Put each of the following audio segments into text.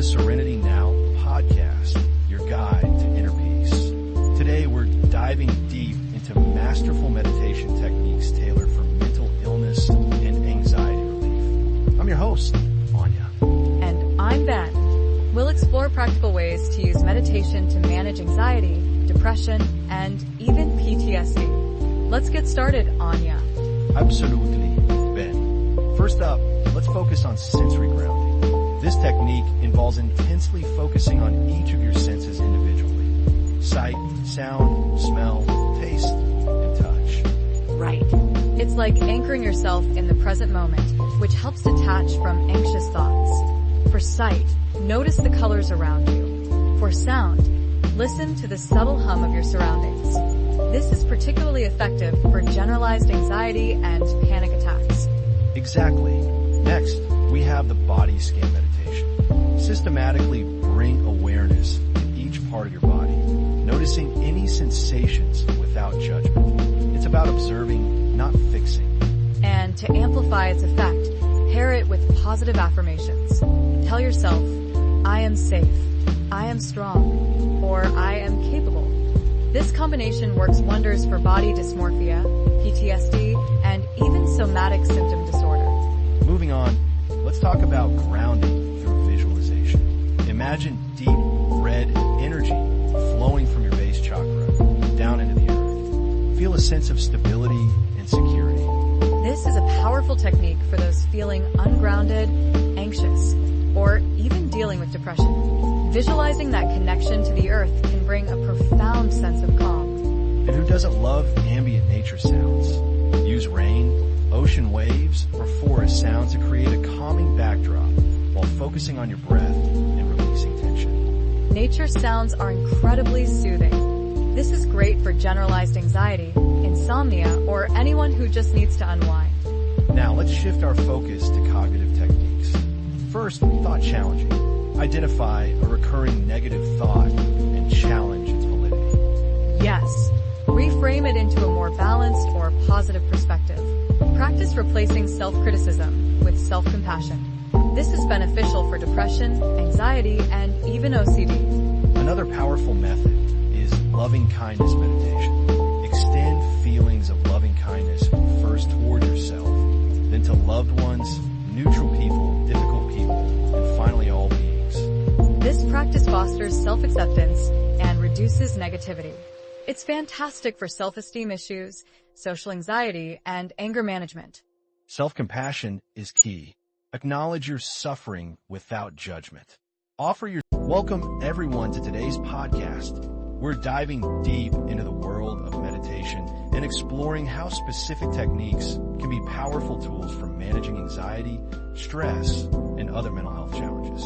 the Serenity Now podcast, your guide to inner peace. Today we're diving deep into masterful meditation techniques tailored for mental illness and anxiety relief. I'm your host, Anya. And I'm Ben. We'll explore practical ways to use meditation to manage anxiety, depression, and even PTSD. Let's get started, Anya. Absolutely, Ben. First up, let's focus on sensory grounding. This technique involves intensely focusing on each of your senses individually. Sight, sound, smell, taste, and touch. Right. It's like anchoring yourself in the present moment, which helps detach from anxious thoughts. For sight, notice the colors around you. For sound, listen to the subtle hum of your surroundings. This is particularly effective for generalized anxiety and panic attacks. Exactly. Next, we have the body scan meditation. Systematically bring awareness to each part of your body, noticing any sensations without judgment. It's about observing, not fixing. And to amplify its effect, pair it with positive affirmations. Tell yourself, I am safe, I am strong, or I am capable. This combination works wonders for body dysmorphia, PTSD, and even somatic symptom disorder. Moving on, let's talk about grounding through visualization. Imagine deep red energy flowing from your base chakra down into the earth. Feel a sense of stability and security. This is a powerful technique for those feeling ungrounded, anxious, or even dealing with depression. Visualizing that connection to the earth can bring a profound sense of calm. And who doesn't love ambient nature sounds? Use rain, ocean waves, or forest sounds to create a calming backdrop while focusing on your breath and releasing tension. Nature sounds are incredibly soothing. This is great for generalized anxiety, insomnia, or anyone who just needs to unwind. Now let's shift our focus to cognitive techniques. First, thought challenging. Identify a recurring negative thought and challenge its validity. Yes. Reframe it into a more balanced or positive perspective. Practice replacing self-criticism with self-compassion. This is beneficial for depression, anxiety, and even OCD. Another powerful method is loving kindness meditation. Extend feelings of loving kindness first toward yourself, then to loved ones, neutral people, difficult people, and finally all beings. This practice fosters self-acceptance and reduces negativity. It's fantastic for self-esteem issues, social anxiety, and anger management. Self-compassion is key. Acknowledge your suffering without judgment. Welcome everyone to today's podcast. We're diving deep into the world of meditation and exploring how specific techniques can be powerful tools for managing anxiety, stress, and other mental health challenges.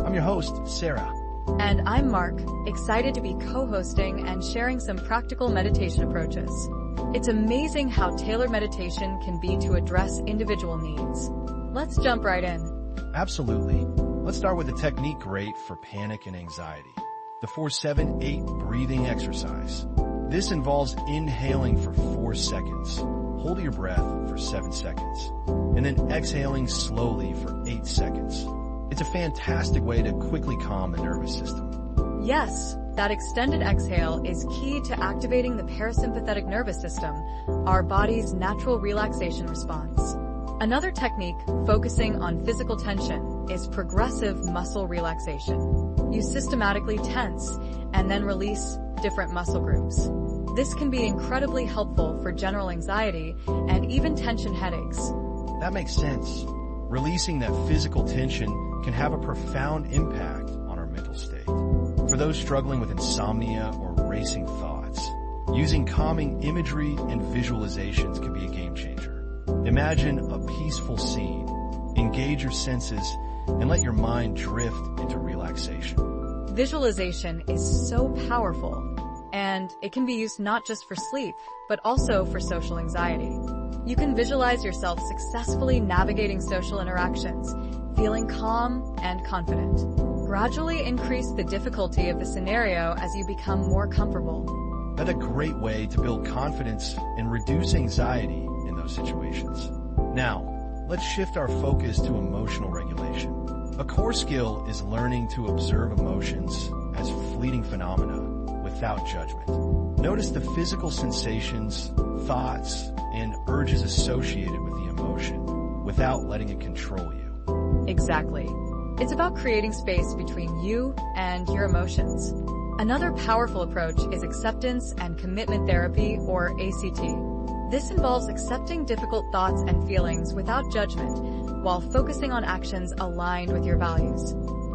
I'm your host, Sarah. And I'm Mark, excited to be co-hosting and sharing some practical meditation approaches. It's amazing how tailored meditation can be to address individual needs. Let's jump right in. Absolutely. Let's start with a technique great for panic and anxiety. The 4-7-8 breathing exercise. This involves inhaling for 4 seconds, holding your breath for 7 seconds, and then exhaling slowly for 8 seconds. It's a fantastic way to quickly calm the nervous system. Yes, that extended exhale is key to activating the parasympathetic nervous system, our body's natural relaxation response. Another technique focusing on physical tension is progressive muscle relaxation. You systematically tense and then release different muscle groups. This can be incredibly helpful for general anxiety and even tension headaches. That makes sense. Releasing that physical tension can have a profound impact on our mental state. For those struggling with insomnia or racing thoughts, using calming imagery and visualizations can be a game changer. Imagine a peaceful scene, engage your senses, and let your mind drift into relaxation. Visualization is so powerful, and it can be used not just for sleep, but also for social anxiety. You can visualize yourself successfully navigating social interactions, feeling calm and confident. Gradually increase the difficulty of the scenario as you become more comfortable. That's a great way to build confidence and reduce anxiety in those situations. Now, let's shift our focus to emotional regulation. A core skill is learning to observe emotions as fleeting phenomena without judgment. Notice the physical sensations, thoughts, and urges associated with the emotion without letting it control you. Exactly. It's about creating space between you and your emotions. Another powerful approach is acceptance and commitment therapy, or ACT. This involves accepting difficult thoughts and feelings without judgment, while focusing on actions aligned with your values.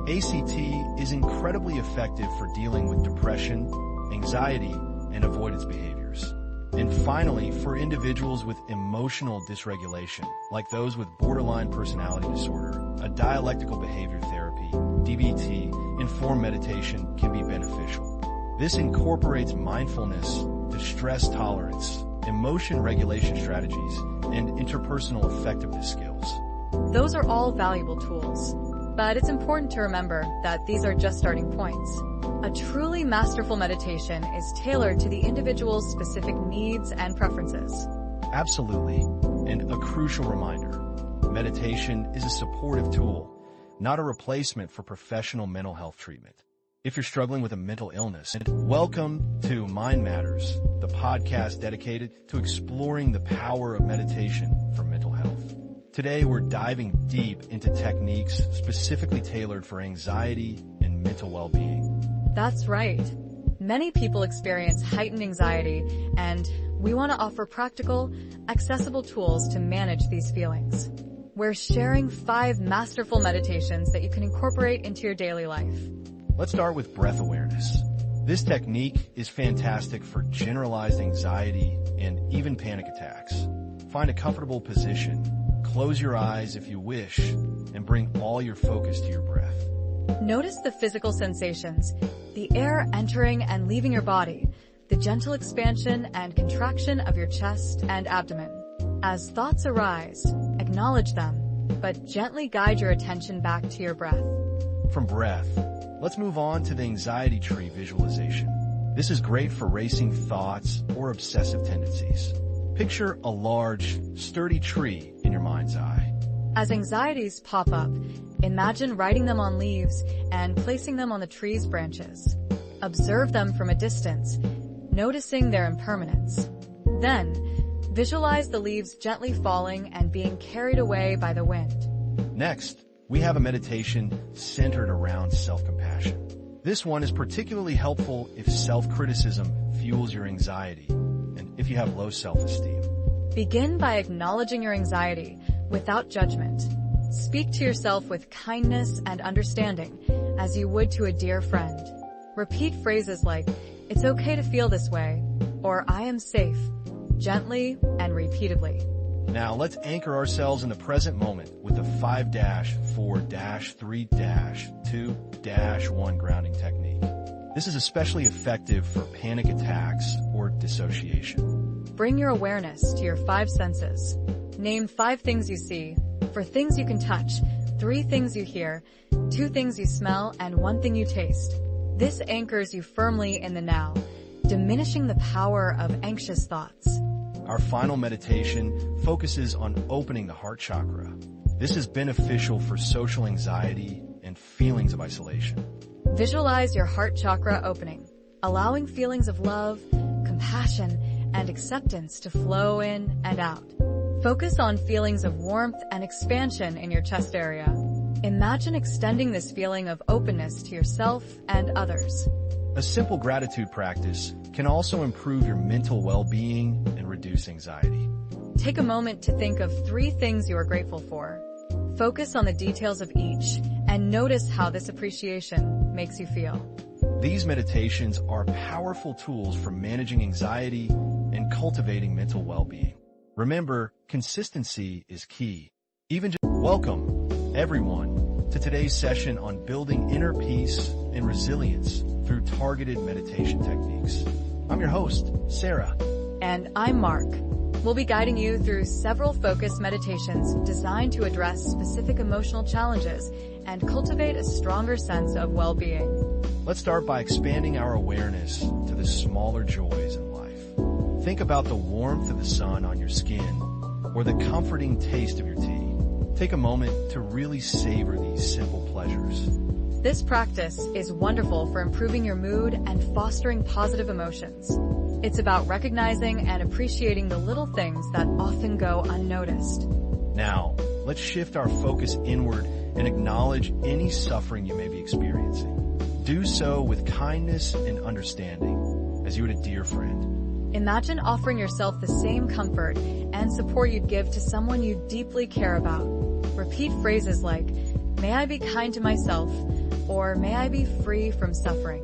ACT is incredibly effective for dealing with depression, anxiety, and avoidance behaviors. And finally, for individuals with emotional dysregulation, like those with borderline personality disorder, a dialectical behavior therapy, DBT-informed meditation can be beneficial. This incorporates mindfulness, distress tolerance, emotion regulation strategies, and interpersonal effectiveness skills. Those are all valuable tools, but it's important to remember that these are just starting points. A truly masterful meditation is tailored to the individual's specific needs and preferences. Absolutely. And a crucial reminder, meditation is a supportive tool, not a replacement for professional mental health treatment. If you're struggling with a mental illness, welcome to Mind Matters, the podcast dedicated to exploring the power of meditation for mental health. Today, we're diving deep into techniques specifically tailored for anxiety and mental well-being. That's right. Many people experience heightened anxiety, and we want to offer practical, accessible tools to manage these feelings. We're sharing 5 masterful meditations that you can incorporate into your daily life. Let's start with breath awareness. This technique is fantastic for generalized anxiety and even panic attacks. Find a comfortable position, close your eyes if you wish, and bring all your focus to your breath. Notice the physical sensations, the air entering and leaving your body, the gentle expansion and contraction of your chest and abdomen. As thoughts arise, acknowledge them, but gently guide your attention back to your breath. From breath, let's move on to the anxiety tree visualization. This is great for racing thoughts or obsessive tendencies. Picture a large, sturdy tree in your mind's eye. As anxieties pop up, imagine writing them on leaves and placing them on the tree's branches. Observe them from a distance, noticing their impermanence. Then, visualize the leaves gently falling and being carried away by the wind. Next, we have a meditation centered around self-compassion. This one is particularly helpful if self-criticism fuels your anxiety and if you have low self-esteem. Begin by acknowledging your anxiety without judgment. Speak to yourself with kindness and understanding as you would to a dear friend. Repeat phrases like, "It's okay to feel this way," or "I am safe," gently and repeatedly. Now let's anchor ourselves in the present moment with the 5-4-3-2-1 grounding technique. This is especially effective for panic attacks or dissociation. Bring your awareness to your 5 senses. Name 5 things you see, 4 things you can touch, 3 things you hear, 2 things you smell, and 1 thing you taste. This anchors you firmly in the now, diminishing the power of anxious thoughts. Our final meditation focuses on opening the heart chakra. This is beneficial for social anxiety and feelings of isolation. Visualize your heart chakra opening, allowing feelings of love, compassion, and acceptance to flow in and out. Focus on feelings of warmth and expansion in your chest area. Imagine extending this feeling of openness to yourself and others. A simple gratitude practice can also improve your mental well-being and reduce anxiety. Take a moment to think of 3 things you are grateful for. Focus on the details of each and notice how this appreciation makes you feel. These meditations are powerful tools for managing anxiety and cultivating mental well-being. Remember, consistency is key. Welcome, everyone, to today's session on building inner peace and resilience through targeted meditation techniques. I'm your host, Sarah. And I'm Mark. We'll be guiding you through several focused meditations designed to address specific emotional challenges and cultivate a stronger sense of well-being. Let's start by expanding our awareness to the smaller joys in life. Think about the warmth of the sun on your skin or the comforting taste of your tea. Take a moment to really savor these simple pleasures. This practice is wonderful for improving your mood and fostering positive emotions. It's about recognizing and appreciating the little things that often go unnoticed. Now, let's shift our focus inward and acknowledge any suffering you may be experiencing. Do so with kindness and understanding, as you would a dear friend. Imagine offering yourself the same comfort and support you'd give to someone you deeply care about. Repeat phrases like, "May I be kind to myself," or "May I be free from suffering."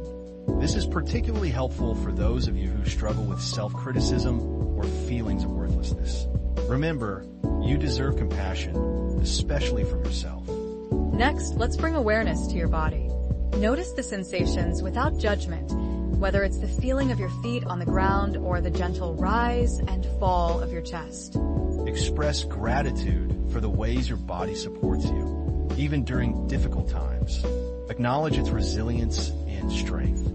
This is particularly helpful for those of you who struggle with self-criticism or feelings of worthlessness. Remember, you deserve compassion, especially from yourself. Next, let's bring awareness to your body. Notice the sensations without judgment, whether it's the feeling of your feet on the ground or the gentle rise and fall of your chest. Express gratitude for the ways your body supports you, even during difficult times. Acknowledge its resilience and strength.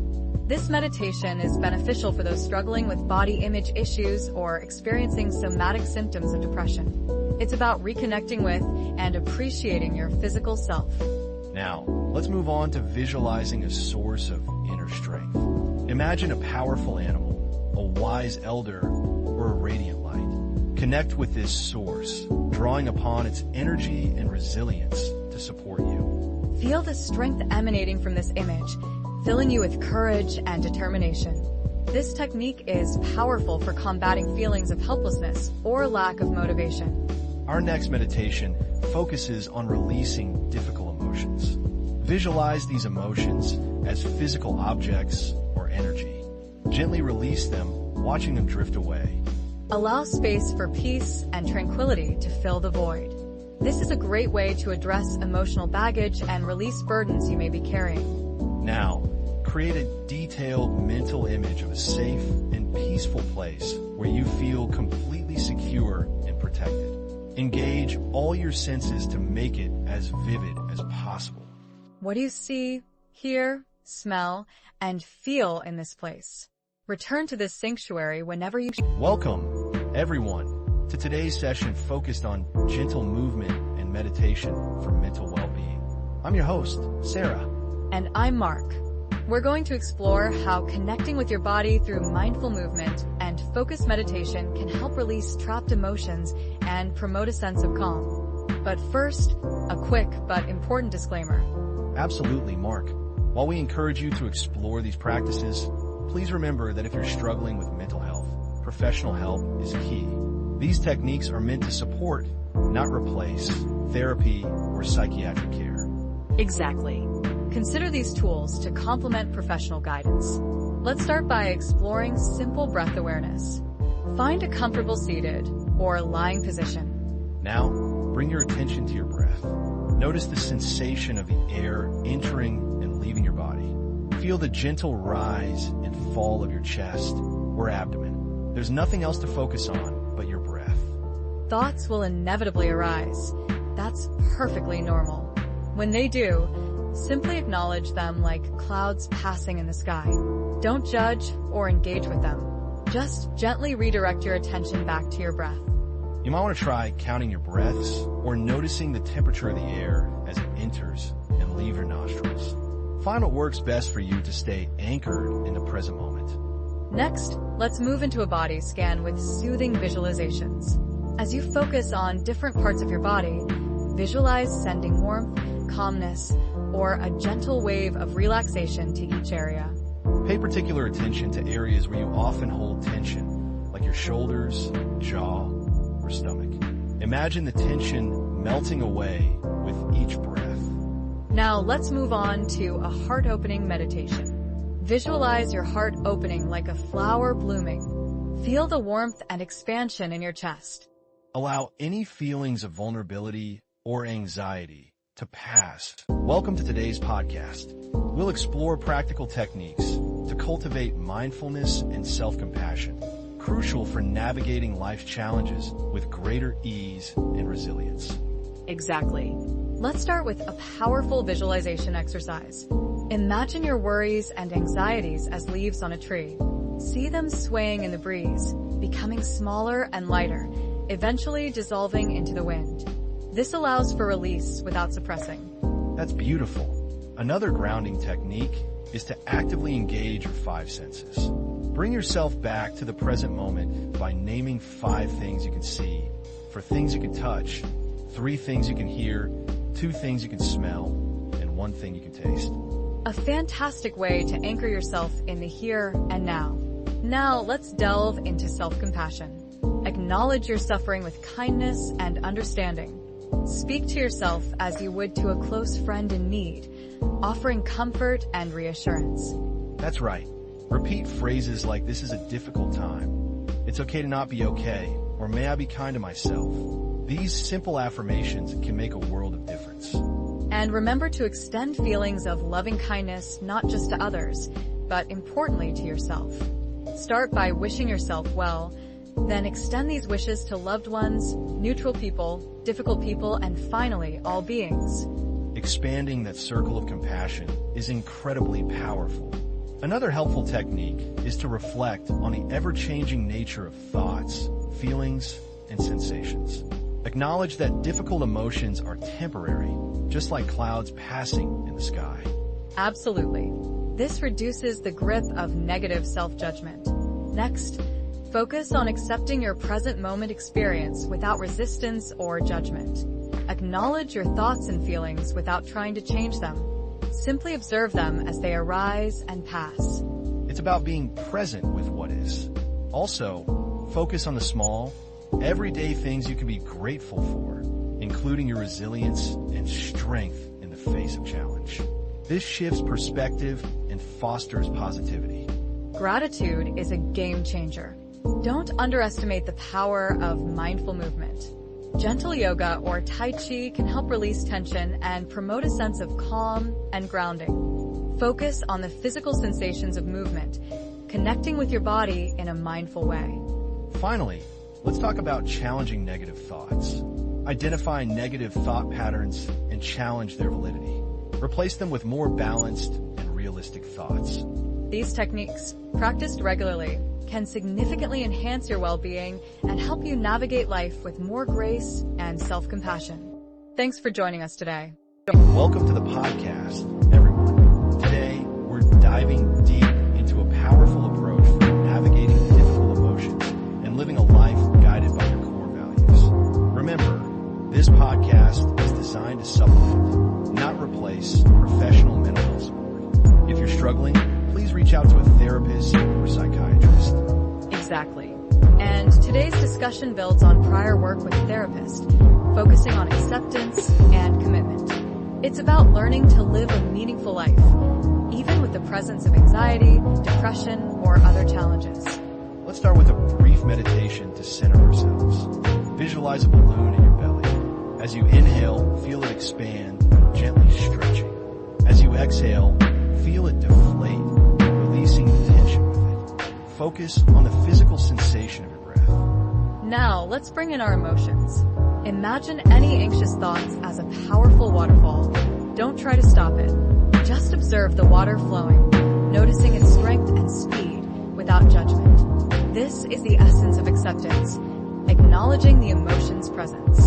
This meditation is beneficial for those struggling with body image issues or experiencing somatic symptoms of depression. It's about reconnecting with and appreciating your physical self. Now, let's move on to visualizing a source of inner strength. Imagine a powerful animal, a wise elder, or a radiant light. Connect with this source, drawing upon its energy and resilience to support you. Feel the strength emanating from this image, filling you with courage and determination. This technique is powerful for combating feelings of helplessness or lack of motivation. Our next meditation focuses on releasing difficult emotions. Visualize these emotions as physical objects or energy. Gently release them, watching them drift away. Allow space for peace and tranquility to fill the void. This is a great way to address emotional baggage and release burdens you may be carrying. Now, create a detailed mental image of a safe and peaceful place where you feel completely secure and protected. Engage all your senses to make it as vivid as possible. What do you see, hear, smell, and feel in this place? Return to this sanctuary whenever you... Welcome, everyone, to today's session focused on gentle movement and meditation for mental well-being. I'm your host, Sarah. And I'm Mark. We're going to explore how connecting with your body through mindful movement and focused meditation can help release trapped emotions and promote a sense of calm. But first, a quick but important disclaimer. Absolutely, Mark. While we encourage you to explore these practices, please remember that if you're struggling with mental health, professional help is key. These techniques are meant to support, not replace, therapy or psychiatric care. Exactly. Consider these tools to complement professional guidance. Let's start by exploring simple breath awareness. Find a comfortable seated or lying position. Now, bring your attention to your breath. Notice the sensation of the air entering and leaving your body. Feel the gentle rise and fall of your chest or abdomen. There's nothing else to focus on but your breath. Thoughts will inevitably arise. That's perfectly normal. When they do, simply acknowledge them like clouds passing in the sky. Don't judge or engage with them. Just gently redirect your attention back to your breath. You might want to try counting your breaths or noticing the temperature of the air as it enters and leaves your nostrils. Find what works best for you to stay anchored in the present moment. Next, let's move into a body scan with soothing visualizations. As you focus on different parts of your body, visualize sending warmth, calmness, or a gentle wave of relaxation to each area. Pay particular attention to areas where you often hold tension, like your shoulders, jaw, or stomach. Imagine the tension melting away with each breath. Now let's move on to a heart-opening meditation. Visualize your heart opening like a flower blooming. Feel the warmth and expansion in your chest. Allow any feelings of vulnerability or anxiety to pass. Welcome to today's podcast. We'll explore practical techniques to cultivate mindfulness and self-compassion, crucial for navigating life's challenges with greater ease and resilience. Exactly. Let's start with a powerful visualization exercise. Imagine your worries and anxieties as leaves on a tree. See them swaying in the breeze, becoming smaller and lighter, eventually dissolving into the wind. This allows for release without suppressing. That's beautiful. Another grounding technique is to actively engage your five senses. Bring yourself back to the present moment by naming 5 things you can see, 4 things you can touch, 3 things you can hear, 2 things you can smell, and 1 thing you can taste. A fantastic way to anchor yourself in the here and now. Now let's delve into self-compassion. Acknowledge your suffering with kindness and understanding. Speak to yourself as you would to a close friend in need, offering comfort and reassurance. That's right. Repeat phrases like "this is a difficult time," "it's okay to not be okay," or "may I be kind to myself." These simple affirmations can make a world of difference. And remember to extend feelings of loving kindness not just to others, but importantly to yourself. Start by wishing yourself well, then extend these wishes to loved ones, neutral people, difficult people, and finally, all beings. Expanding that circle of compassion is incredibly powerful. Another helpful technique is to reflect on the ever-changing nature of thoughts, feelings, and sensations. Acknowledge that difficult emotions are temporary, just like clouds passing in the sky. Absolutely. This reduces the grip of negative self-judgment. Next, focus on accepting your present moment experience without resistance or judgment. Acknowledge your thoughts and feelings without trying to change them. Simply observe them as they arise and pass. It's about being present with what is. Also, focus on the small, everyday things you can be grateful for, including your resilience and strength in the face of challenge. This shifts perspective and fosters positivity. Gratitude is a game changer. Don't underestimate the power of mindful movement. Gentle yoga or Tai Chi can help release tension and promote a sense of calm and grounding. Focus on the physical sensations of movement, connecting with your body in a mindful way. Finally, let's talk about challenging negative thoughts. Identify negative thought patterns and challenge their validity. Replace them with more balanced and realistic thoughts. These techniques, practiced regularly, can significantly enhance your well-being and help you navigate life with more grace and self-compassion. Thanks for joining us today. Welcome to the podcast, everyone. Today, we're diving deep into a powerful approach for navigating difficult emotions and living a life guided by your core values. Remember, this podcast is designed to supplement, not replace, professional mental health support. If you're struggling, please reach out to a therapist or psychiatrist. Exactly. And today's discussion builds on prior work with a therapist, focusing on acceptance and commitment. It's about learning to live a meaningful life, even with the presence of anxiety, depression, or other challenges. Let's start with a brief meditation to center ourselves. Visualize a balloon in your belly. As you inhale, feel it expand, gently stretching. As you exhale, feel it deflate, releasing the tension with it. Focus on the physical sensation of your breath. Now, let's bring in our emotions. Imagine any anxious thoughts as a powerful waterfall. Don't try to stop it. Just observe the water flowing, noticing its strength and speed without judgment. This is the essence of acceptance, acknowledging the emotion's presence.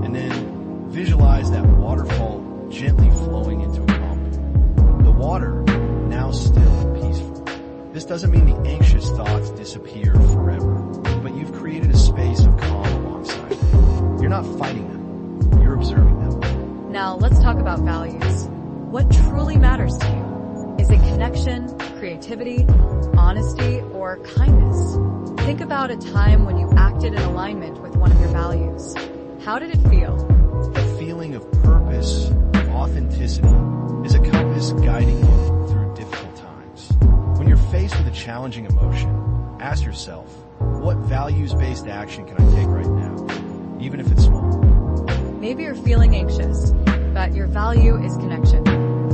And then visualize that waterfall gently flowing into a calm pool. The water, now still and peaceful. This doesn't mean the anxious thoughts disappear forever, but you've created a space of calm alongside them. You're not fighting them, you're observing them. Now let's talk about values. What truly matters to you? Is it connection, creativity, honesty, or kindness? Think about a time when you acted in alignment with one of your values. How did it feel? The feeling of purpose, of authenticity, is a compass guiding you through difficult times. When you're faced with a challenging emotion, ask yourself, what values-based action can I take right now, even if it's small? Maybe you're feeling anxious, but your value is connection.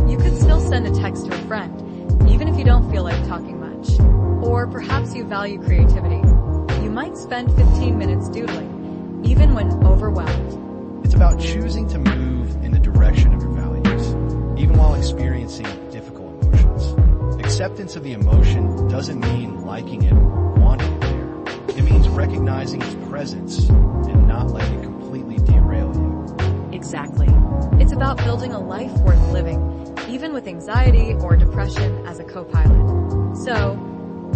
You could still send a text to a friend, even if you don't feel like talking much. Or perhaps you value creativity. You might spend 15 minutes doodling, even when overwhelmed. It's about choosing to move in the direction of your values, even while experiencing difficult emotions. Acceptance of the emotion doesn't mean liking it or wanting it there. It means recognizing its presence and not letting it completely derail you. Exactly. It's about building a life worth living, even with anxiety or depression as a co-pilot. So,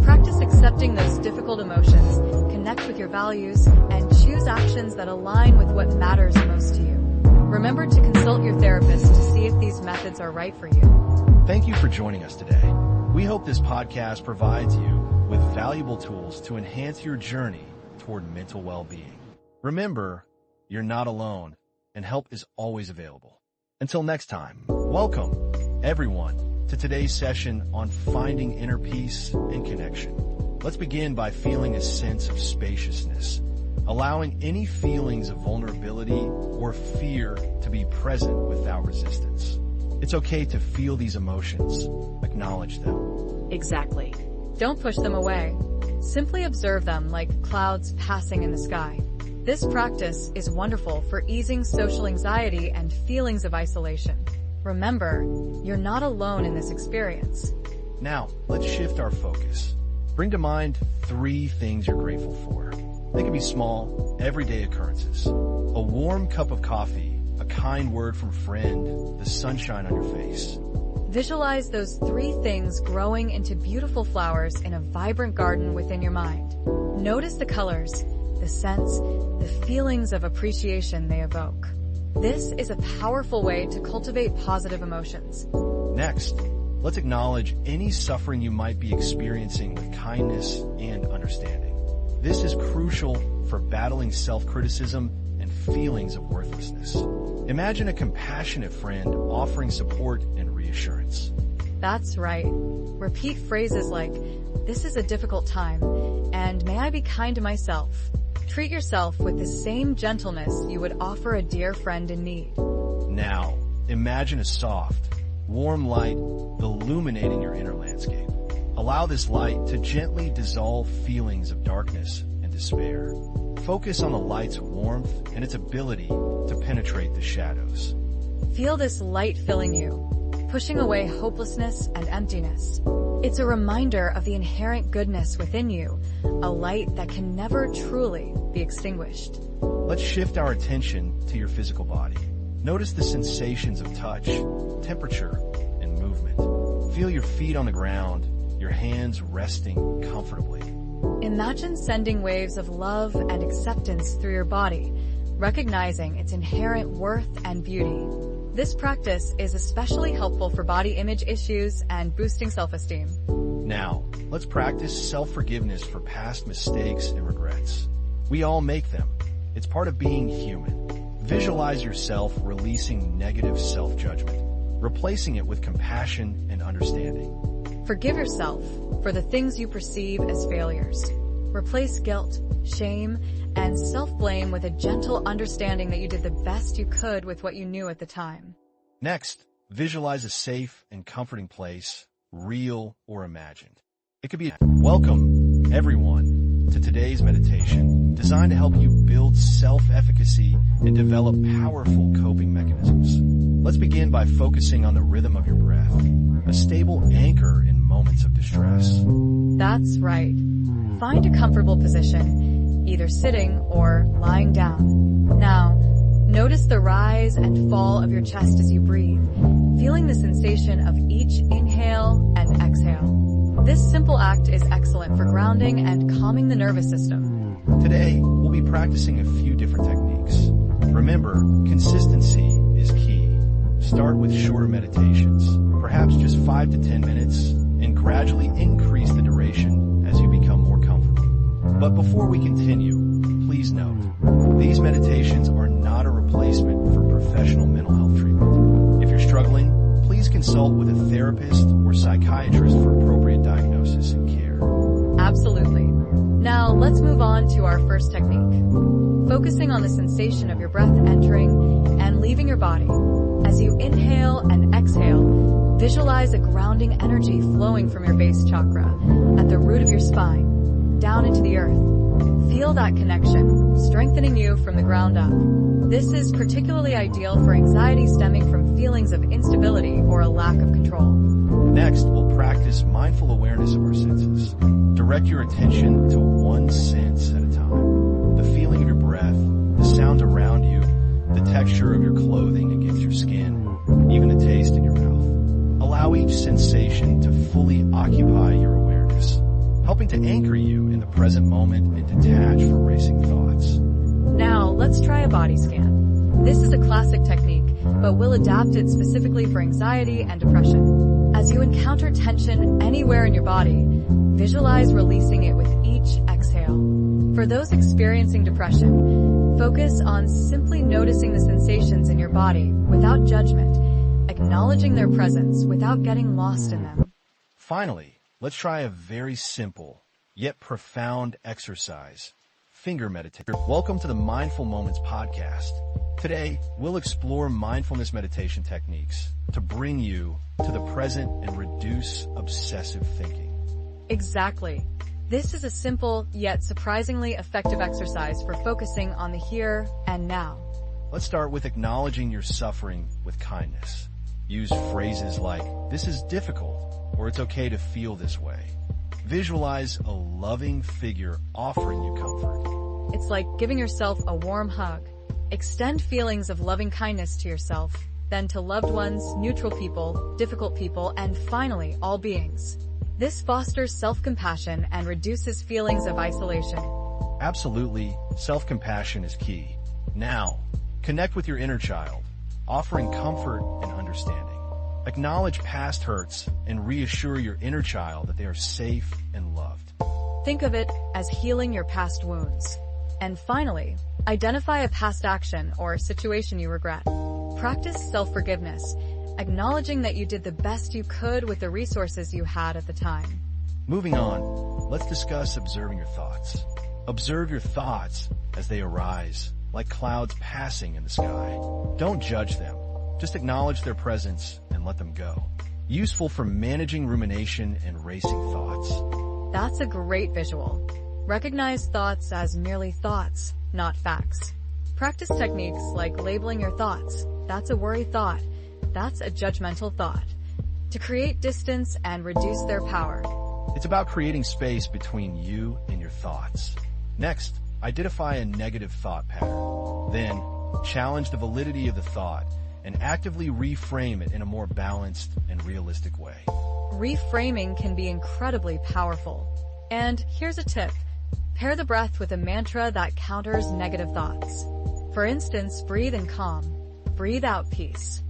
practice accepting those difficult emotions, connect with your values, and choose actions that align with what matters most to you. Remember to consult your therapist to see if these methods are right for you. Thank you for joining us today. We hope this podcast provides you with valuable tools to enhance your journey toward mental well-being. Remember, you're not alone, and help is always available. Until next time, welcome, everyone, to today's session on finding inner peace and connection. Let's begin by feeling a sense of spaciousness, allowing any feelings of vulnerability or fear to be present without resistance. It's okay to feel these emotions, acknowledge them. Exactly. Don't push them away. Simply observe them like clouds passing in the sky. This practice is wonderful for easing social anxiety and feelings of isolation. Remember, you're not alone in this experience. Now, let's shift our focus. Bring to mind 3 things you're grateful for. They can be small, everyday occurrences. A warm cup of coffee, a kind word from a friend, the sunshine on your face. Visualize those 3 things growing into beautiful flowers in a vibrant garden within your mind. Notice the colors, the scents, the feelings of appreciation they evoke. This is a powerful way to cultivate positive emotions. Next, let's acknowledge any suffering you might be experiencing with kindness and understanding. This is crucial for battling self-criticism and feelings of worthlessness. Imagine a compassionate friend offering support and reassurance. That's right. Repeat phrases like, "This is a difficult time," and "May I be kind to myself." Treat yourself with the same gentleness you would offer a dear friend in need. Now, imagine a soft, warm light illuminating your inner landscape. Allow this light to gently dissolve feelings of darkness and despair. Focus on the light's warmth and its ability to penetrate the shadows. Feel this light filling you, pushing away hopelessness and emptiness. It's a reminder of the inherent goodness within you, a light that can never truly be extinguished. Let's shift our attention to your physical body. Notice the sensations of touch, temperature, and movement. Feel your feet on the ground, your hands resting comfortably. Imagine sending waves of love and acceptance through your body, recognizing its inherent worth and beauty. This practice is especially helpful for body image issues and boosting self-esteem. Now, let's practice self-forgiveness for past mistakes and regrets. We all make them. It's part of being human. Visualize yourself releasing negative self-judgment, replacing it with compassion and understanding. Forgive yourself for the things you perceive as failures. Replace guilt, shame, and self-blame with a gentle understanding that you did the best you could with what you knew at the time. Next, visualize a safe and comforting place, real or imagined. It could be welcome, everyone, to today's meditation, designed to help you build self-efficacy and develop powerful coping mechanisms. Let's begin by focusing on the rhythm of your breath, a stable anchor in moments of distress. That's right. Find a comfortable position, either sitting or lying down. Now, notice the rise and fall of your chest as you breathe, feeling the sensation of each inhale and exhale. This simple act is excellent for grounding and calming the nervous system. Today, we'll be practicing a few different techniques. Remember, consistency is key. Start with shorter meditations, perhaps just 5 to 10 minutes, and gradually increase the duration as you become more comfortable. But before we continue, please note, these meditations are not a replacement for professional mental health treatment. If you're struggling, please consult with a therapist or psychiatrist for appropriate diagnosis and care. Absolutely. Now, let's move on to our first technique. Focusing on the sensation of your breath entering and leaving your body. As you inhale and exhale, visualize a grounding energy flowing from your base chakra at the root of your spine, down into the earth. Feel that connection, strengthening you from the ground up. This is particularly ideal for anxiety stemming from feelings of instability or a lack of control. Next, we'll practice mindful awareness of our senses. Direct your attention to one sense at a time. The feeling of your breath, the sounds around you, the texture of your clothing against your skin, even the taste in your mouth. Allow each sensation to fully occupy your awareness, helping to anchor you in the present moment and detach from racing thoughts. Now, let's try a body scan. This is a classic technique, but we'll adapt it specifically for anxiety and depression. As you encounter tension anywhere in your body, visualize releasing it with each exhale. For those experiencing depression, focus on simply noticing the sensations in your body without judgment, acknowledging their presence without getting lost in them. Finally, let's try a very simple, yet profound exercise, finger meditation. Welcome to the Mindful Moments podcast. Today, we'll explore mindfulness meditation techniques to bring you to the present and reduce obsessive thinking. Exactly. This is a simple, yet surprisingly effective exercise for focusing on the here and now. Let's start with acknowledging your suffering with kindness. Use phrases like, "This is difficult," or "It's okay to feel this way." Visualize a loving figure offering you comfort. It's like giving yourself a warm hug. Extend feelings of loving kindness to yourself, then to loved ones, neutral people, difficult people, and finally, all beings. This fosters self-compassion and reduces feelings of isolation. Absolutely, self-compassion is key. Now, connect with your inner child, offering comfort and understanding. Acknowledge past hurts and reassure your inner child that they are safe and loved. Think of it as healing your past wounds. And finally, identify a past action or situation you regret. Practice self-forgiveness, acknowledging that you did the best you could with the resources you had at the time. Moving on, let's discuss observing your thoughts. Observe your thoughts as they arise, like clouds passing in the sky. Don't judge them. Just acknowledge their presence and let them go. Useful for managing rumination and racing thoughts. That's a great visual. Recognize thoughts as merely thoughts, not facts. Practice techniques like labeling your thoughts. That's a worry thought. That's a judgmental thought, to create distance and reduce their power. It's about creating space between you and your thoughts. Next, identify a negative thought pattern. Then, challenge the validity of the thought and actively reframe it in a more balanced and realistic way. Reframing can be incredibly powerful. And here's a tip. Pair the breath with a mantra that counters negative thoughts. For instance, breathe in calm. Breathe out peace.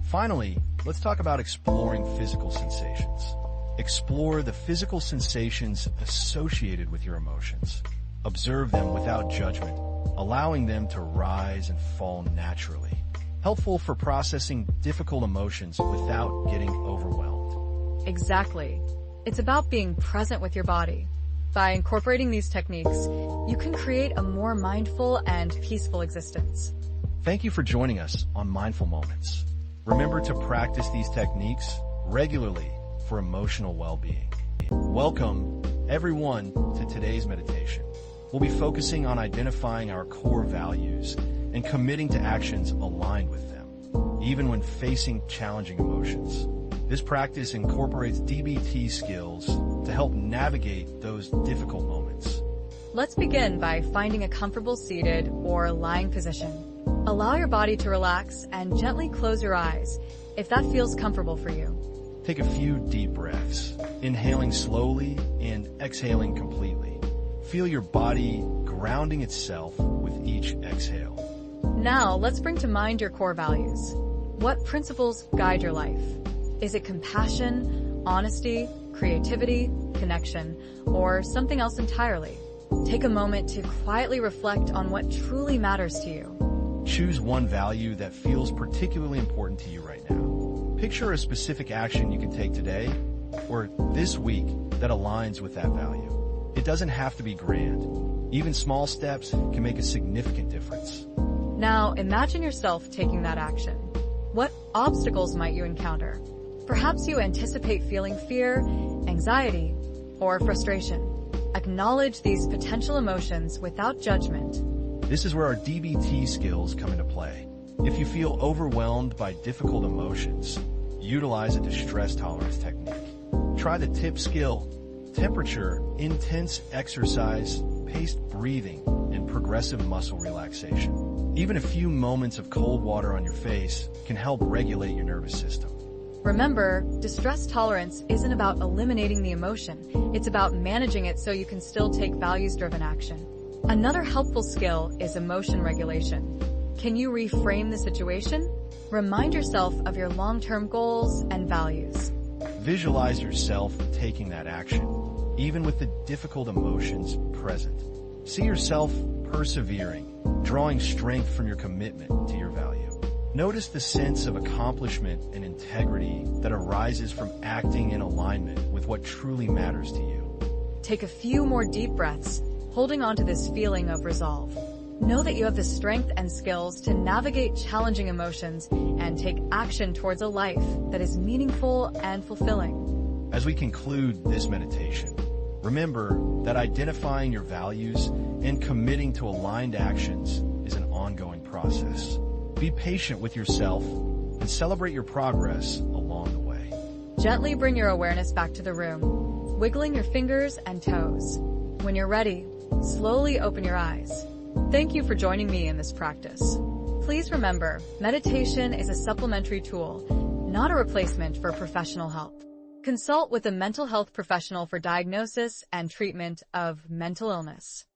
Finally, let's talk about exploring physical sensations. Explore the physical sensations associated with your emotions. Observe them without judgment, allowing them to rise and fall naturally. Helpful for processing difficult emotions without getting overwhelmed. Exactly. It's about being present with your body. By incorporating these techniques, you can create a more mindful and peaceful existence. Thank you for joining us on Mindful Moments. Remember to practice these techniques regularly for emotional well-being. Welcome, everyone, to today's meditation. We'll be focusing on identifying our core values and committing to actions aligned with them, even when facing challenging emotions. This practice incorporates DBT skills to help navigate those difficult moments. Let's begin by finding a comfortable seated or lying position. Allow your body to relax and gently close your eyes if that feels comfortable for you. Take a few deep breaths, inhaling slowly and exhaling completely. Feel your body grounding itself with each exhale. Now, let's bring to mind your core values. What principles guide your life? Is it compassion, honesty, creativity, connection, or something else entirely? Take a moment to quietly reflect on what truly matters to you. Choose one value that feels particularly important to you right now. Picture a specific action you can take today or this week that aligns with that value. It doesn't have to be grand. Even small steps can make a significant difference. Now, imagine yourself taking that action. What obstacles might you encounter? Perhaps you anticipate feeling fear, anxiety, or frustration. Acknowledge these potential emotions without judgment. This is where our DBT skills come into play. If you feel overwhelmed by difficult emotions, utilize a distress tolerance technique. Try the TIP skill, temperature, intense exercise, fast-paced breathing and progressive muscle relaxation. Even a few moments of cold water on your face can help regulate your nervous system. Remember, distress tolerance isn't about eliminating the emotion. It's about managing it so you can still take values-driven action. Another helpful skill is emotion regulation. Can you reframe the situation? Remind yourself of your long-term goals and values. Visualize yourself taking that action, even with the difficult emotions present. See yourself persevering, drawing strength from your commitment to your value. Notice the sense of accomplishment and integrity that arises from acting in alignment with what truly matters to you. Take a few more deep breaths, holding on to this feeling of resolve. Know that you have the strength and skills to navigate challenging emotions and take action towards a life that is meaningful and fulfilling. As we conclude this meditation, remember that identifying your values and committing to aligned actions is an ongoing process. Be patient with yourself and celebrate your progress along the way. Gently bring your awareness back to the room, wiggling your fingers and toes. When you're ready, slowly open your eyes. Thank you for joining me in this practice. Please remember, meditation is a supplementary tool, not a replacement for professional help. Consult with a mental health professional for diagnosis and treatment of mental illness.